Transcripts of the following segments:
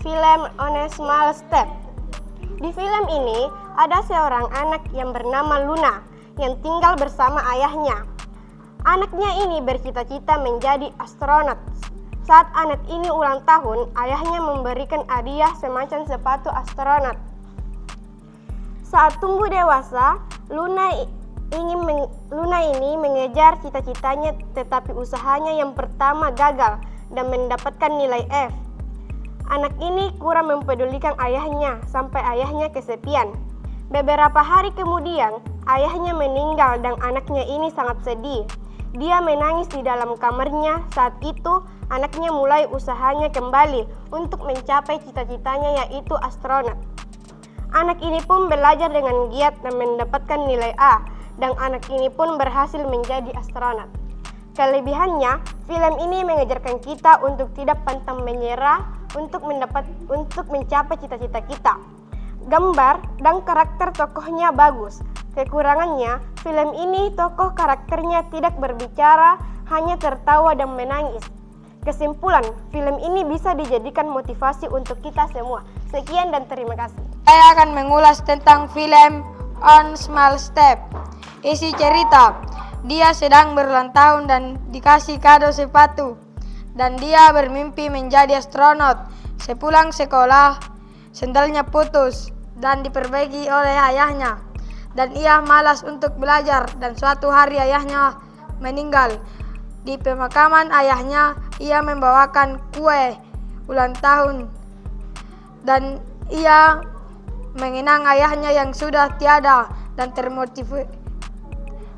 film On a Small Step. Di film ini ada seorang anak yang bernama Luna yang tinggal bersama ayahnya. Anaknya ini bercita-cita menjadi astronot. Saat anak ini ulang tahun, ayahnya memberikan hadiah semacam sepatu astronot. Saat tumbuh dewasa, Luna ini mengejar cita-citanya, tetapi usahanya yang pertama gagal dan mendapatkan nilai F. Anak ini kurang mempedulikan ayahnya sampai ayahnya kesepian. Beberapa hari kemudian, ayahnya meninggal dan anaknya ini sangat sedih. Dia menangis di dalam kamarnya. Saat itu, anaknya mulai usahanya kembali untuk mencapai cita-citanya, yaitu astronot. Anak ini pun belajar dengan giat dan mendapatkan nilai A, dan anak ini pun berhasil menjadi astronot. Kelebihannya, film ini mengajarkan kita untuk tidak pantang menyerah untuk mencapai cita-cita kita. Gambar dan karakter tokohnya bagus. Kekurangannya, film ini tokoh karakternya tidak berbicara, hanya tertawa dan menangis. Kesimpulan, film ini bisa dijadikan motivasi untuk kita semua. Sekian dan terima kasih. Saya akan mengulas tentang film On Small Step. Isi cerita, dia sedang berulang tahun dan dikasih kado sepatu. Dan dia bermimpi menjadi astronot. Sepulang sekolah, sendalnya putus dan diperbaiki oleh ayahnya. Dan ia malas untuk belajar dan suatu hari ayahnya meninggal. Di pemakaman ayahnya, ia membawakan kue ulang tahun dan ia mengenang ayahnya yang sudah tiada dan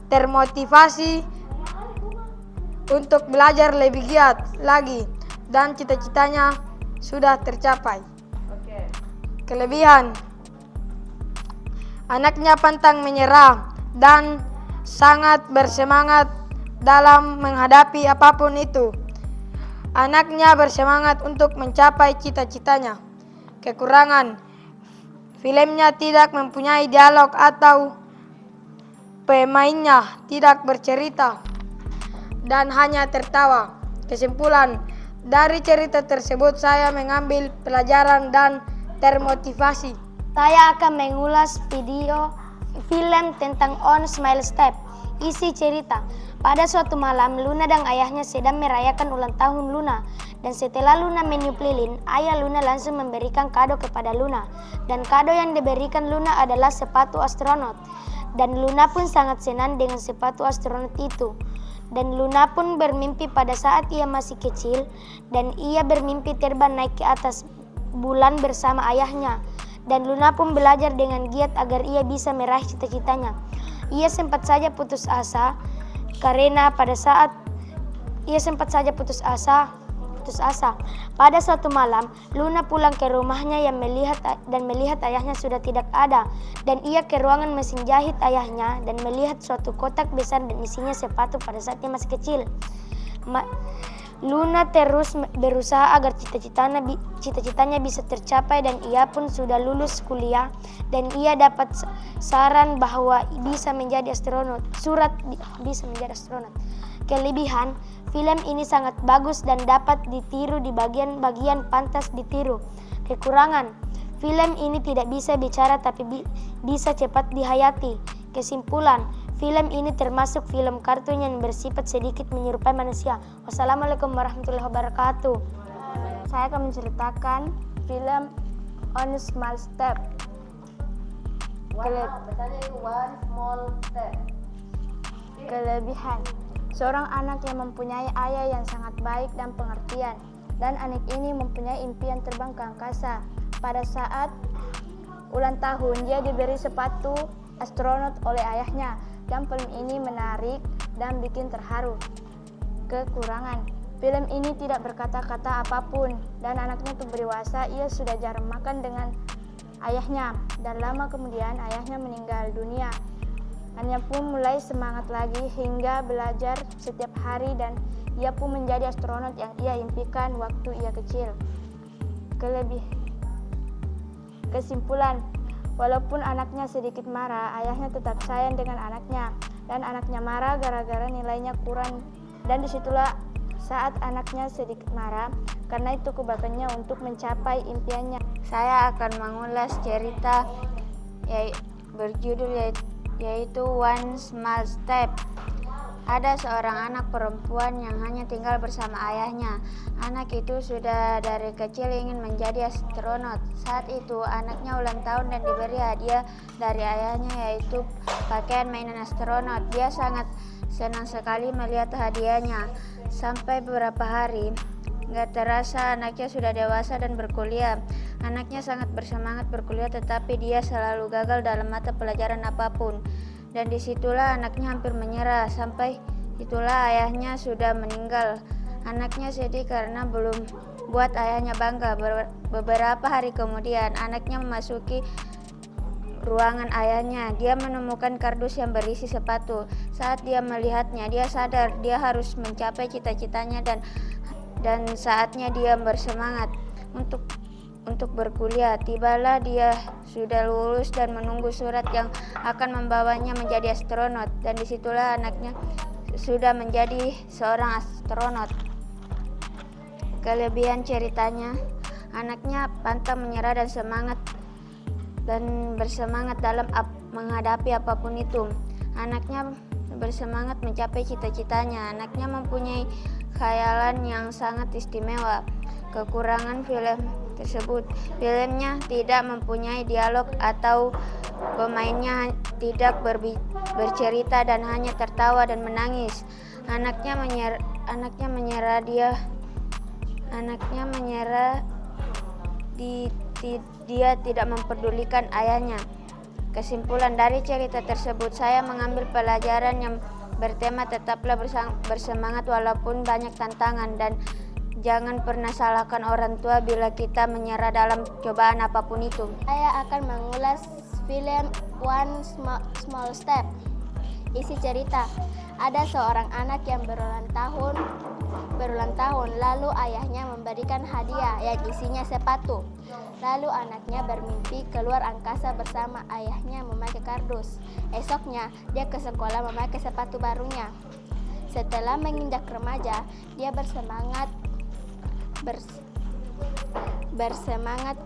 termotivasi untuk belajar lebih giat lagi dan cita-citanya sudah tercapai. Kelebihan, anaknya pantang menyerah dan sangat bersemangat dalam menghadapi apapun itu. Anaknya bersemangat untuk mencapai cita-citanya. Kekurangan, filmnya tidak mempunyai dialog atau pemainnya tidak bercerita dan hanya tertawa. Kesimpulan, dari cerita tersebut saya mengambil pelajaran dan termotivasi. Saya akan mengulas film tentang On Small Step. Isi cerita, pada suatu malam Luna dan ayahnya sedang merayakan ulang tahun Luna. Dan setelah Luna meniup lilin, ayah Luna langsung memberikan kado kepada Luna. Dan kado yang diberikan Luna adalah sepatu astronot. Dan Luna pun sangat senang dengan sepatu astronot itu. Dan Luna pun bermimpi pada saat ia masih kecil. Dan ia bermimpi terbang naik ke atas bulan bersama ayahnya. Dan Luna pun belajar dengan giat agar ia bisa meraih cita-citanya. Ia sempat saja putus asa karena pada saat putus asa. Pada suatu malam, Luna pulang ke rumahnya yang melihat ayahnya sudah tidak ada. Dan ia ke ruangan mesin jahit ayahnya dan melihat suatu kotak besar dan isinya sepatu pada saat ia masih kecil. Luna terus berusaha agar cita-citanya bisa tercapai dan ia pun sudah lulus kuliah dan ia dapat saran bahwa bisa menjadi astronot. Bisa menjadi astronot. Kelebihan, film ini sangat bagus dan dapat ditiru di bagian-bagian pantas ditiru. Kekurangan, film ini tidak bisa bicara tapi bisa cepat dihayati. Kesimpulan, film ini termasuk film kartun yang bersifat sedikit menyerupai manusia. Wassalamualaikum warahmatullahi wabarakatuh. Saya akan menceritakan film On a Small Step. Kelebihan, seorang anak yang mempunyai ayah yang sangat baik dan pengertian. Dan anak ini mempunyai impian terbang ke angkasa. Pada saat ulang tahun, dia diberi sepatu astronot oleh ayahnya. Dan film ini menarik dan bikin terharu. Kekurangan, film ini tidak berkata-kata apapun dan anaknya tuh dewasa, ia sudah jarang makan dengan ayahnya dan lama kemudian ayahnya meninggal dunia. Anaknya pun mulai semangat lagi hingga belajar setiap hari dan ia pun menjadi astronot yang ia impikan waktu ia kecil. Kesimpulan, walaupun anaknya sedikit marah, ayahnya tetap sayang dengan anaknya. Dan anaknya marah gara-gara nilainya kurang. Dan disitulah saat anaknya sedikit marah Karena itu kebaikannya untuk mencapai impiannya. Saya akan mengulas cerita berjudul yaitu One Small Step. Ada seorang anak perempuan yang hanya tinggal bersama ayahnya. Anak itu sudah dari kecil ingin menjadi astronot. Saat itu anaknya ulang tahun dan diberi hadiah dari ayahnya yaitu pakaian mainan astronot. Dia sangat senang sekali melihat hadiahnya. Sampai beberapa hari, gak terasa anaknya sudah dewasa dan berkuliah. Anaknya sangat bersemangat berkuliah, tetapi dia selalu gagal dalam mata pelajaran apapun. Dan disitulah anaknya hampir menyerah. Sampai itulah ayahnya sudah meninggal. Anaknya sedih karena belum buat ayahnya bangga. Beberapa hari kemudian anaknya memasuki ruangan ayahnya. Dia menemukan kardus yang berisi sepatu. Saat dia melihatnya, dia sadar dia harus mencapai cita-citanya dan saatnya dia bersemangat untuk berkuliah. Tibalah dia sudah lulus dan menunggu surat yang akan membawanya menjadi astronot. Dan disitulah anaknya sudah menjadi seorang astronot. Kelebihan ceritanya, anaknya pantang menyerah dan bersemangat dalam menghadapi apapun itu. Anaknya bersemangat mencapai cita-citanya. Anaknya mempunyai khayalan yang sangat istimewa. Kekurangan film tersebut, filmnya tidak mempunyai dialog atau pemainnya tidak bercerita dan hanya tertawa dan menangis. Anaknya menyerah dia tidak mempedulikan ayahnya. Kesimpulan dari cerita tersebut, saya mengambil pelajaran yang bertema tetaplah bersemangat walaupun banyak tantangan, dan jangan pernah salahkan orang tua bila kita menyerah dalam cobaan apapun itu. Saya akan mengulas film One Small Step. Isi cerita, ada seorang anak yang berulang tahun, lalu ayahnya memberikan hadiah yang isinya sepatu. Lalu anaknya bermimpi keluar angkasa bersama ayahnya memakai kardus. Esoknya dia ke sekolah memakai sepatu barunya. Setelah menginjak remaja, dia bersemangat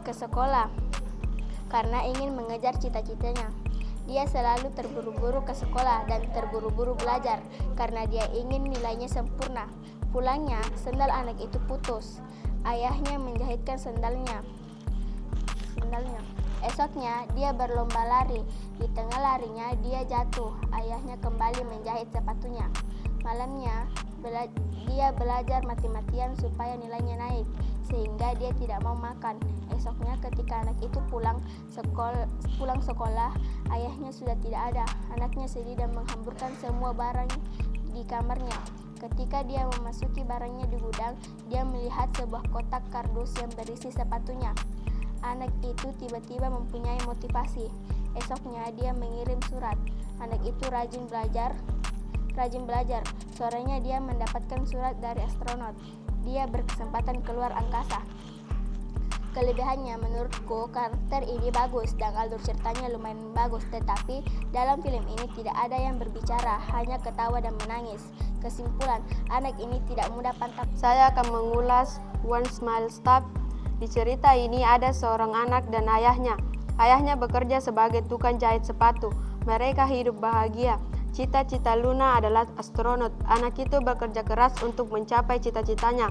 ke sekolah karena ingin mengejar cita-citanya. Dia selalu terburu-buru ke sekolah dan terburu-buru belajar karena dia ingin nilainya sempurna. Pulangnya, sendal anak itu putus. Ayahnya menjahitkan sendalnya. Esoknya, dia berlomba lari. Di tengah larinya, dia jatuh. Ayahnya kembali menjahit sepatunya. Malamnya, dia belajar mati-matian supaya nilainya naik, sehingga dia tidak mau makan. Esoknya ketika anak itu pulang sekolah, ayahnya sudah tidak ada. Anaknya sedih dan menghamburkan semua barang di kamarnya. Ketika dia memasuki barangnya di gudang, dia melihat sebuah kotak kardus yang berisi sepatunya. Anak itu tiba-tiba mempunyai motivasi. Esoknya dia mengirim surat. Anak itu rajin belajar. Sorenya dia mendapatkan surat dari astronot. Dia berkesempatan keluar angkasa. Kelebihannya menurutku, karakter ini bagus dan alur ceritanya lumayan bagus, tetapi dalam film ini tidak ada yang berbicara, hanya ketawa dan menangis. Kesimpulan, anak ini tidak mudah pantas. Saya akan mengulas One Small Step. Di cerita ini ada seorang anak dan ayahnya. Ayahnya bekerja sebagai tukang jahit sepatu. Mereka hidup bahagia. Cita-cita Luna adalah astronot. Anak itu bekerja keras untuk mencapai cita-citanya.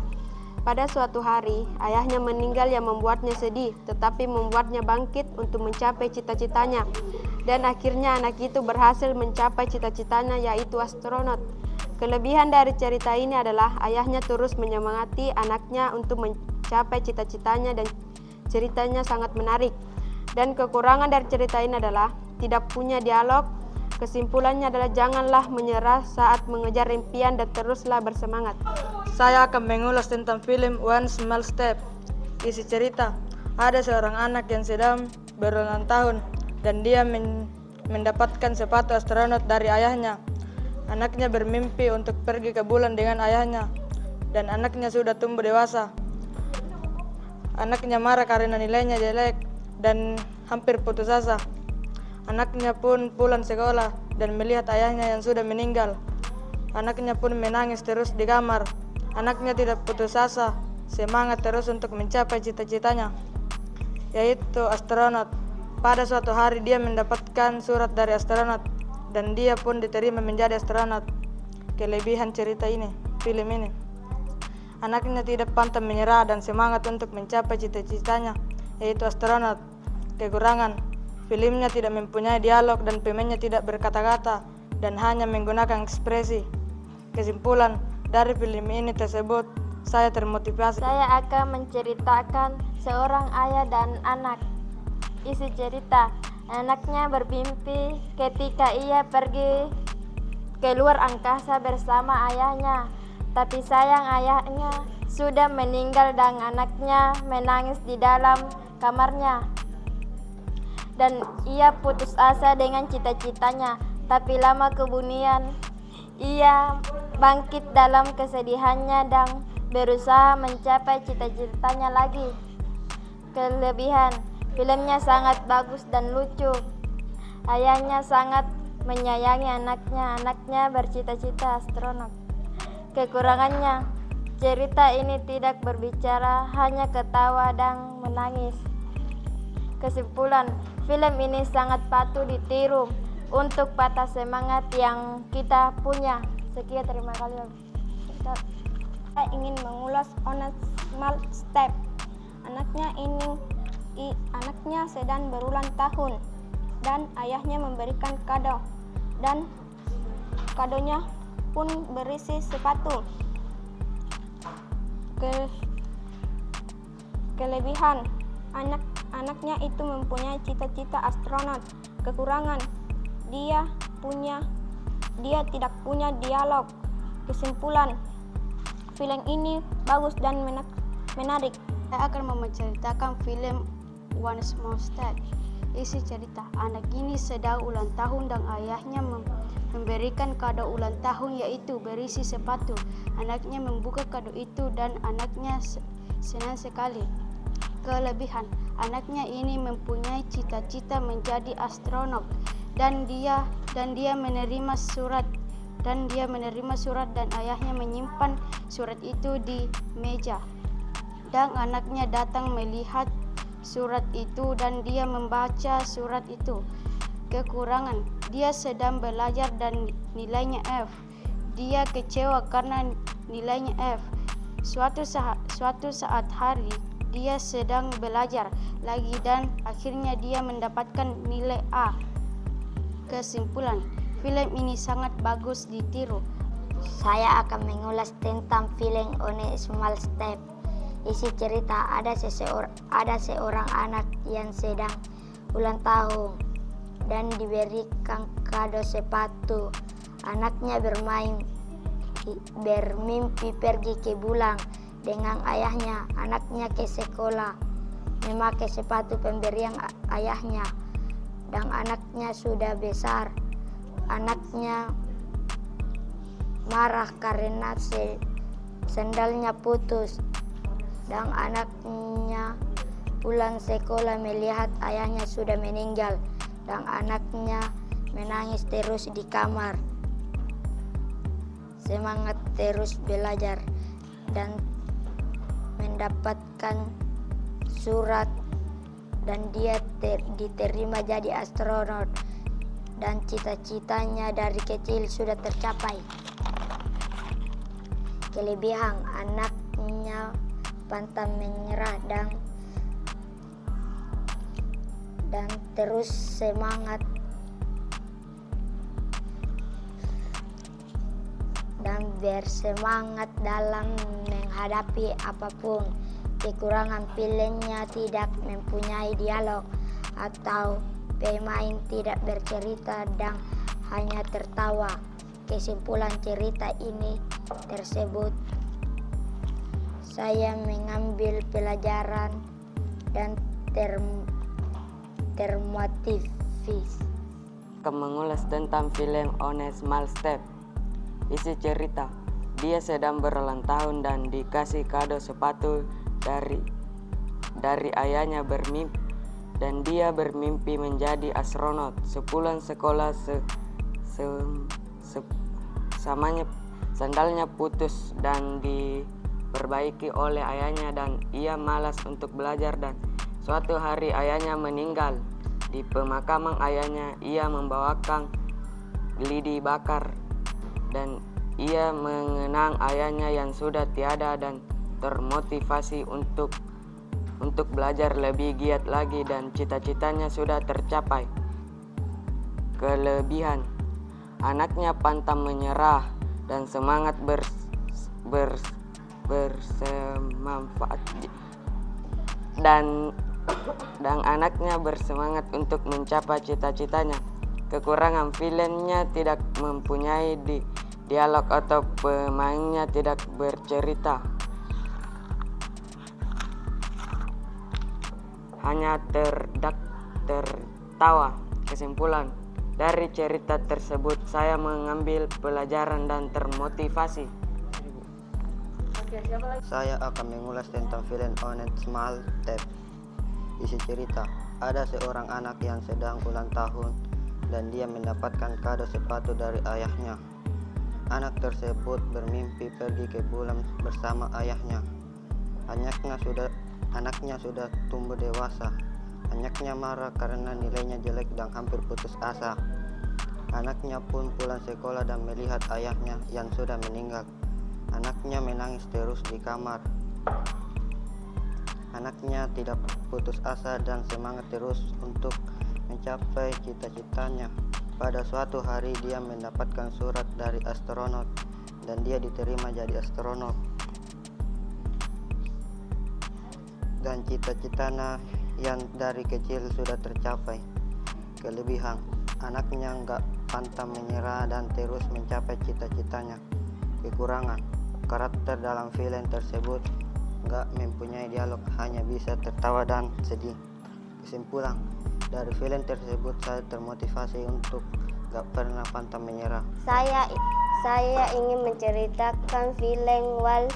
Pada suatu hari, ayahnya meninggal yang membuatnya sedih, tetapi membuatnya bangkit untuk mencapai cita-citanya. Dan akhirnya anak itu berhasil mencapai cita-citanya, yaitu astronot. Kelebihan dari cerita ini adalah ayahnya terus menyemangati anaknya untuk mencapai cita-citanya dan ceritanya sangat menarik. Dan kekurangan dari cerita ini adalah tidak punya dialog. Kesimpulannya adalah janganlah menyerah saat mengejar impian dan teruslah bersemangat. Saya akan mengulas tentang film One Small Step. Isi cerita, ada seorang anak yang sedang berulang tahun dan dia mendapatkan sepatu astronot dari ayahnya. Anaknya bermimpi untuk pergi ke bulan dengan ayahnya dan anaknya sudah tumbuh dewasa. Anaknya marah karena nilainya jelek dan hampir putus asa. Anaknya pun pulang sekolah dan melihat ayahnya yang sudah meninggal. Anaknya pun menangis terus di kamar. Anaknya tidak putus asa semangat terus untuk mencapai cita-citanya, yaitu astronot. Pada suatu hari dia mendapatkan surat dari astronot dan dia pun diterima menjadi astronot. Kelebihan cerita ini, film ini, anaknya tidak pantang menyerah dan semangat untuk mencapai cita-citanya, yaitu astronot. Kekurangan, filmnya tidak mempunyai dialog dan pemainnya tidak berkata-kata dan hanya menggunakan ekspresi. Kesimpulan dari film ini tersebut, saya termotivasi. Saya akan menceritakan seorang ayah dan anak. Isi cerita, anaknya bermimpi ketika ia pergi keluar angkasa bersama ayahnya. Tapi sayang ayahnya sudah meninggal dan anaknya menangis di dalam kamarnya. Dan ia putus asa dengan cita-citanya. Tapi lama kemudian ia bangkit dalam kesedihannya dan berusaha mencapai cita-citanya lagi. Kelebihan, filmnya sangat bagus dan lucu. Ayahnya sangat menyayangi anaknya bercita-cita astronot. Kekurangannya, cerita ini tidak berbicara, hanya ketawa dan menangis. Kesimpulan, film ini sangat patut ditiru untuk patah semangat yang kita punya. Sekian, terima kasih. Saya ingin mengulas On a Small Step. Anaknya sedang berulang tahun dan ayahnya memberikan kado, dan kadonya pun berisi sepatu. Kelebihan, anaknya itu mempunyai cita-cita astronot. Kekurangan, dia tidak punya dialog. Kesimpulan, film ini bagus dan menarik. Saya akan menceritakan film One Small Step. Isi cerita, anak ini sedang ulang tahun dan ayahnya memberikan kado ulang tahun, yaitu berisi sepatu. Anaknya membuka kado itu dan anaknya senang sekali. Kelebihan, anaknya ini mempunyai cita-cita menjadi astronot dan dia menerima surat dan ayahnya menyimpan surat itu di meja. Dan anaknya datang melihat surat itu dan dia membaca surat itu. Kekurangan, dia sedang belajar dan nilainya F. Dia kecewa karena nilainya F. Suatu saat hari dia sedang belajar lagi dan akhirnya dia mendapatkan nilai A. Kesimpulan, film ini sangat bagus ditiru. Saya akan mengulas tentang film On a Small Step. Isi cerita, ada seorang anak yang sedang ulang tahun dan diberikan kado sepatu. Anaknya bermimpi pergi ke bulan dengan ayahnya. Anaknya ke sekolah memakai sepatu pemberian ayahnya, dan anaknya sudah besar. Anaknya marah karena sandalnya putus, dan anaknya pulang sekolah melihat ayahnya sudah meninggal, dan anaknya menangis terus di kamar. Semangat terus belajar dan mendapatkan surat, dan dia diterima jadi astronot, dan cita-citanya dari kecil sudah tercapai. Kelebihan, anaknya pantang menyerah dan terus semangat dan bersemangat dalam menghadapi apapun. Kekurangan, filmnya tidak mempunyai dialog atau pemain tidak bercerita dan hanya tertawa. Kesimpulan cerita ini tersebut, saya mengambil pelajaran dan termotivasi. Mengulas tentang film On a Small Step. Isi cerita, dia sedang berulang tahun dan dikasih kado sepatu dari ayahnya dan dia bermimpi menjadi astronot. Sepulang sekolah samanya sandalnya putus dan diperbaiki oleh ayahnya dan ia malas untuk belajar dan suatu hari ayahnya meninggal. Di pemakaman ayahnya ia membawakan lidi bakar dan ia mengenang ayahnya yang sudah tiada dan termotivasi untuk belajar lebih giat lagi dan cita-citanya sudah tercapai. Kelebihan: anaknya pantang menyerah dan semangat bersemanfaat dan anaknya bersemangat untuk mencapai cita-citanya. Kekurangan: filmnya tidak mempunyai dialog atau pemainnya tidak bercerita, hanya tertawa. Kesimpulan: dari cerita tersebut saya mengambil pelajaran dan termotivasi. Saya akan mengulas tentang film On a Small Step. Isi cerita: ada seorang anak yang sedang ulang tahun dan dia mendapatkan kado sepatu dari ayahnya. Anak tersebut bermimpi pergi ke bulan bersama ayahnya. Anaknya sudah tumbuh dewasa. Anaknya marah karena nilainya jelek dan hampir putus asa. Anaknya pun pulang sekolah dan melihat ayahnya yang sudah meninggal. Anaknya menangis terus di kamar. Anaknya tidak putus asa dan semangat terus untuk mencapai cita-citanya. Pada suatu hari dia mendapatkan surat dari astronot dan dia diterima jadi astronot. Dan cita-citanya yang dari kecil sudah tercapai. Kelebihan: anaknya nggak pantang menyerah dan terus mencapai cita-citanya. Kekurangan: karakter dalam film tersebut nggak mempunyai dialog, hanya bisa tertawa dan sedih. Kesimpulan: dari film tersebut saya termotivasi untuk nggak pernah pantang menyerah. Saya ingin menceritakan film One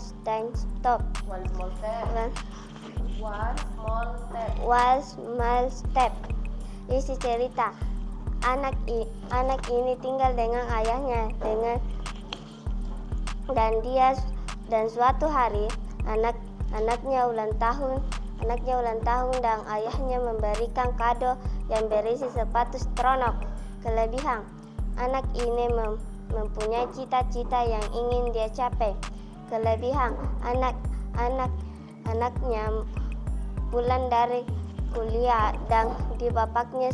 Small Step. Isi cerita: anak ini tinggal dengan ayahnya dan suatu hari anaknya ulang tahun dan ayahnya memberikan kado yang berisi sepatu astronot. Kelebihan: anak ini mempunyai cita-cita yang ingin dia capai. Kelebihan: anaknya pulang dari kuliah dan di bapaknya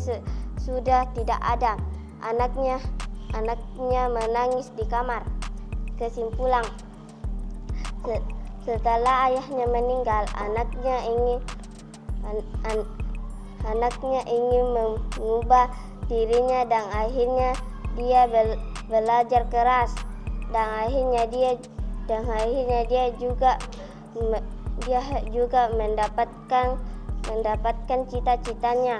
sudah tidak ada. Anaknya menangis di kamar. Kesimpulan: setelah ayahnya meninggal, anaknya ingin mengubah dirinya dan akhirnya dia belajar keras dan akhirnya dia juga mendapatkan cita-citanya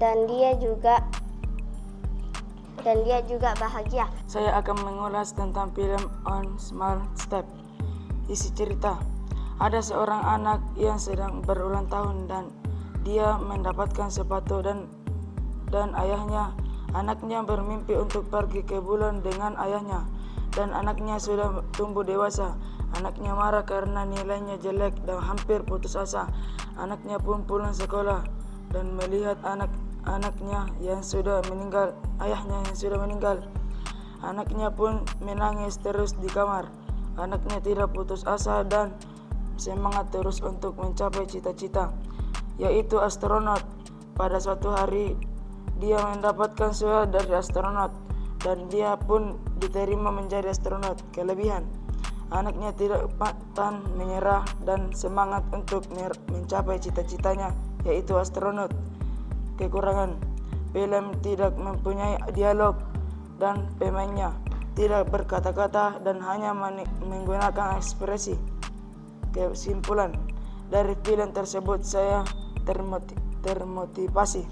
dan dia juga bahagia. Saya akan mengulas tentang film On Small Step. Isi cerita: ada seorang anak yang sedang berulang tahun dan dia mendapatkan sepatu dan ayahnya. Anaknya bermimpi untuk pergi ke bulan dengan ayahnya dan anaknya sudah tumbuh dewasa. Anaknya marah karena nilainya jelek dan hampir putus asa. Anaknya pun pulang sekolah dan melihat ayahnya yang sudah meninggal. Anaknya pun menangis terus di kamar. Anaknya tidak putus asa dan semangat terus untuk mencapai cita-cita, yaitu astronot. Pada suatu hari dia mendapatkan surat dari astronot dan dia pun diterima menjadi astronot. Kelebihan: anaknya tidak pantang menyerah dan semangat untuk mencapai cita-citanya, yaitu astronot. Kekurangan: film tidak mempunyai dialog dan pemainnya tidak berkata-kata dan hanya menggunakan ekspresi. Kesimpulan: dari film tersebut saya termotivasi.